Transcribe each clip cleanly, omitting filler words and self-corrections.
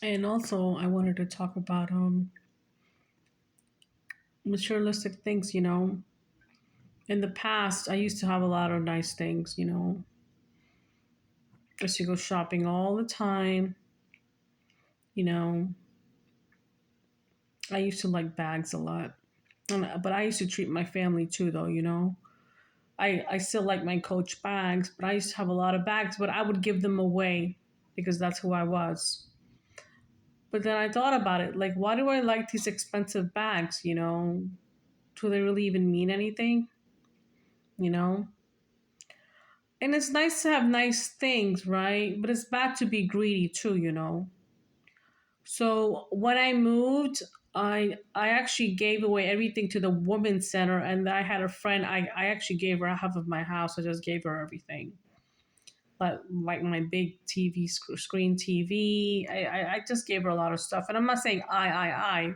And also, I wanted to talk about materialistic things. In the past, I used to have a lot of nice things. I used to go shopping all the time. You know, I used to like bags a lot, but I used to treat my family too, though. I still like my Coach bags, but I used to have a lot of bags, but I would give them away because that's who I was. But then I thought about it, like, why do I like these expensive bags? Do they really even mean anything? You know, and it's nice to have nice things, right? But it's bad to be greedy too. So when I moved, I actually gave away everything to the women's center, and I had a friend. I actually gave her half of my house. I just gave her everything, but like my big TV screen TV. I just gave her a lot of stuff, and I'm not saying I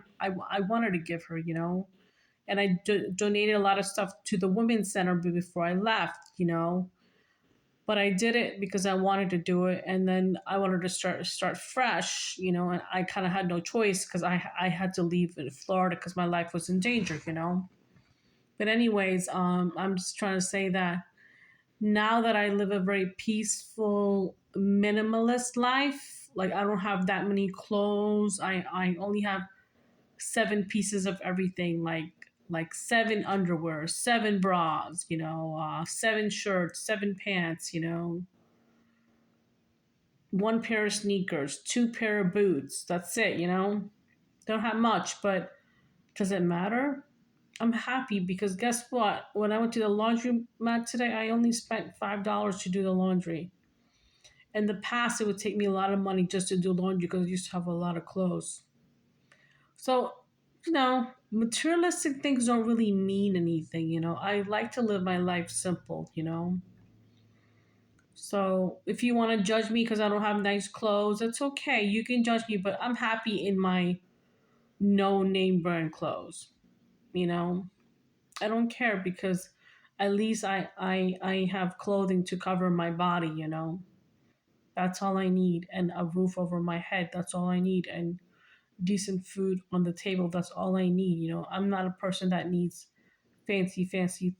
wanted to give her, and I donated a lot of stuff to the women's center before I left. But I did it because I wanted to do it, and then I wanted to start fresh. And I kind of had no choice because I had to leave in Florida because my life was in danger. But anyways, I'm just trying to say that now that I live a very peaceful, minimalist life, like I don't have that many clothes. I only have 7 pieces of everything, like 7 underwear, 7 bras, 7 shirts, 7 pants, 1 pair of sneakers, 2 pair of boots. That's it. Don't have much, but does it matter? I'm happy because guess what? When I went to the laundry mat today, I only spent $5 to do the laundry. In the past, it would take me a lot of money just to do laundry because I used to have a lot of clothes. So, materialistic things don't really mean anything. I like to live my life simple. So, if you want to judge me because I don't have nice clothes, that's okay. You can judge me, but I'm happy in my no name brand clothes. You know, I don't care because at least I have clothing to cover my body. That's all I need. And a roof over my head, that's all I need. And decent food on the table, that's all I need. I'm not a person that needs fancy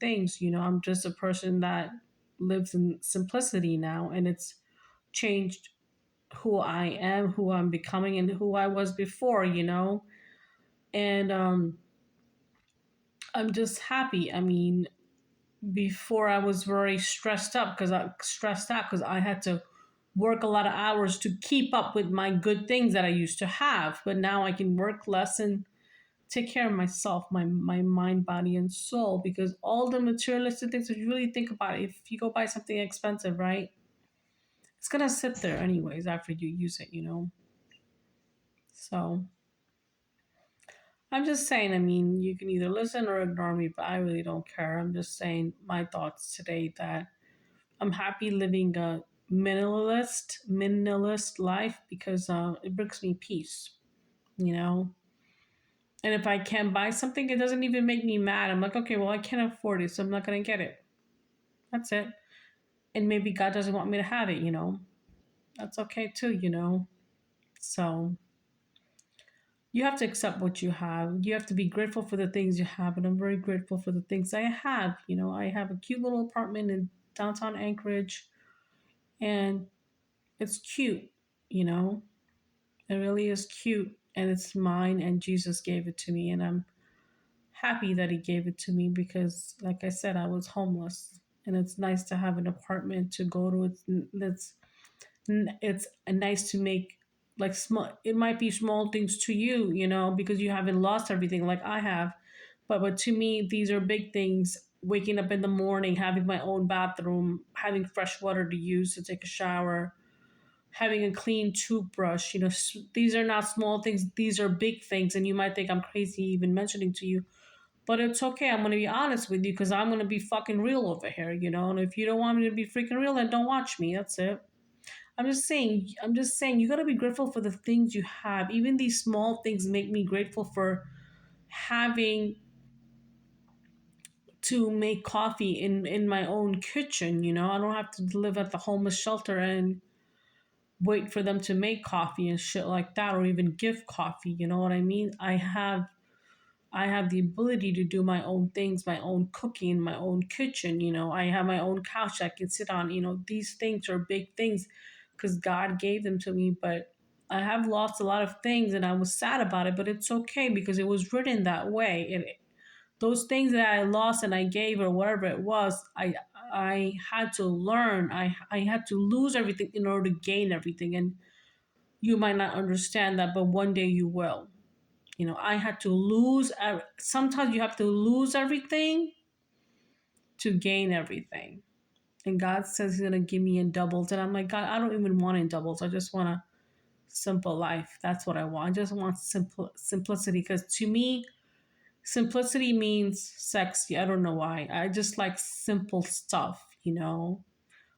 things. I'm just a person that lives in simplicity now, and it's changed who I am, who I'm becoming, and who I was before. And I'm just happy. I mean, before I was very stressed out because I had to work a lot of hours to keep up with my good things that I used to have. But now I can work less and take care of myself, my mind, body, and soul. Because all the materialistic things, if you really think about it, if you go buy something expensive, right, it's gonna sit there anyways after you use it. So I'm just saying. I mean, you can either listen or ignore me, but I really don't care. I'm just saying my thoughts today that I'm happy living a minimalist life because it brings me peace. And if I can't buy something, it doesn't even make me mad. I'm like, okay, well, I can't afford it, so I'm not gonna get it. That's it. And maybe God doesn't want me to have it. That's okay too. So you have to accept what you have. You have to be grateful for the things you have, and I'm very grateful for the things I have. I have a cute little apartment in downtown Anchorage, and it's cute. You know, It really is cute, and it's mine, and Jesus gave it to me, and I'm happy that He gave it to me because, like I said, I was homeless, and it's nice to have an apartment to go to. It's nice to make like small. It might be small things to you, because you haven't lost everything like I have, but to me, these are big things. Waking up in the morning, having my own bathroom, having fresh water to use to take a shower, having a clean toothbrush. These are not small things, these are big things. And you might think I'm crazy even mentioning to you, but it's okay. I'm going to be honest with you because I'm going to be fucking real over here. And if you don't want me to be freaking real, then don't watch me. That's it. I'm just saying you got to be grateful for the things you have. Even these small things make me grateful for having to make coffee in my own kitchen. I don't have to live at the homeless shelter and wait for them to make coffee and shit like that, or even give coffee. You know what I mean? I have the ability to do my own things, my own cooking, my own kitchen. You know, I have my own couch I can sit on. You know, these things are big things because God gave them to me. But I have lost a lot of things and I was sad about it, but it's okay because it was written that way. And those things that I lost and I gave or whatever it was, I had to learn. I had to lose everything in order to gain everything. And you might not understand that, but one day you will. You know, I had to lose. Sometimes you have to lose everything to gain everything. And God says He's gonna give me in doubles, and I'm like, God, I don't even want in doubles. I just want a simple life. That's what I want. I just want simplicity. Because to me, simplicity means sexy. I don't know why. I just like simple stuff. You know,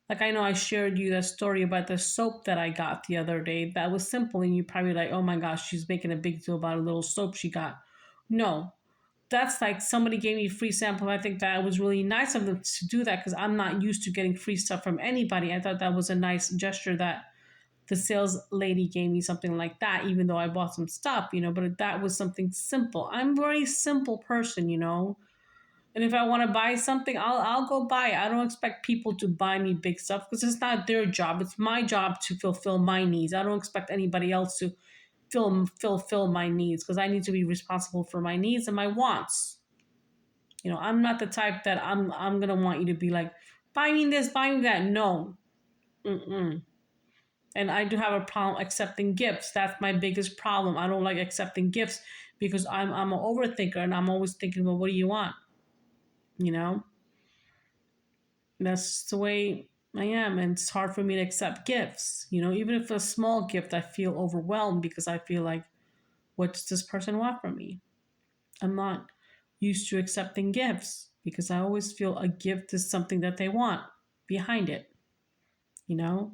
like I know I shared you that story about the soap that I got the other day. That was simple, and you probably like, oh my gosh, she's making a big deal about a little soap she got. No, that's like somebody gave me a free sample. I think that was really nice of them to do that because I'm not used to getting free stuff from anybody. I thought that was a nice gesture that the sales lady gave me something like that, even though I bought some stuff, you know, but that was something simple. I'm a very simple person, you know. And if I want to buy something, I'll go buy it. I don't expect people to buy me big stuff because it's not their job. It's my job to fulfill my needs. I don't expect anybody else to fulfill my needs because I need to be responsible for my needs and my wants. You know, I'm not the type that I'm gonna want you to be like, buy me this, buy me that. No. Mm-mm. And I do have a problem accepting gifts. That's my biggest problem. I don't like accepting gifts because I'm an overthinker and I'm always thinking, well, what do you want? You know? That's the way I am, and it's hard for me to accept gifts. You know, even if it's a small gift, I feel overwhelmed because I feel like, what does this person want from me? I'm not used to accepting gifts because I always feel a gift is something that they want behind it, you know?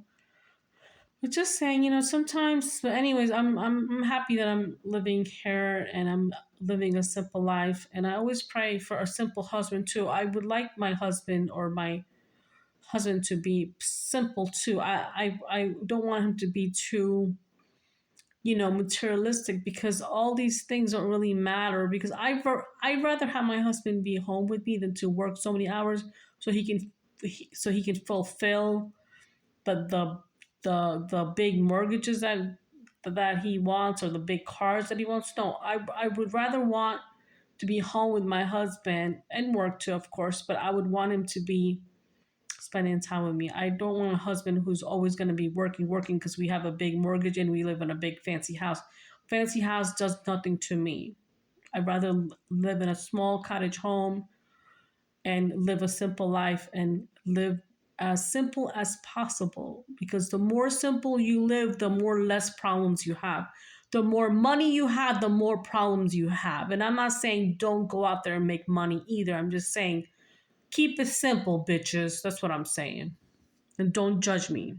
But just saying, you know, sometimes, but anyways, I'm happy that I'm living here and I'm living a simple life. And I always pray for a simple husband too. I would like my husband or my husband to be simple too. I don't want him to be too, you know, materialistic because all these things don't really matter because I'd rather have my husband be home with me than to work so many hours so he can fulfill the the the big mortgages that he wants or the big cars that he wants. No, I would rather want to be home with my husband and work too, of course, but I would want him to be spending time with me. I don't want a husband who's always going to be working because we have a big mortgage and we live in a big fancy house. Fancy house does nothing to me. I'd rather live in a small cottage home and live a simple life and live as simple as possible because the more simple you live, the more less problems you have. The more money you have, the more problems you have. And I'm not saying don't go out there and make money either. I'm just saying keep it simple, bitches. That's what I'm saying. And don't judge me.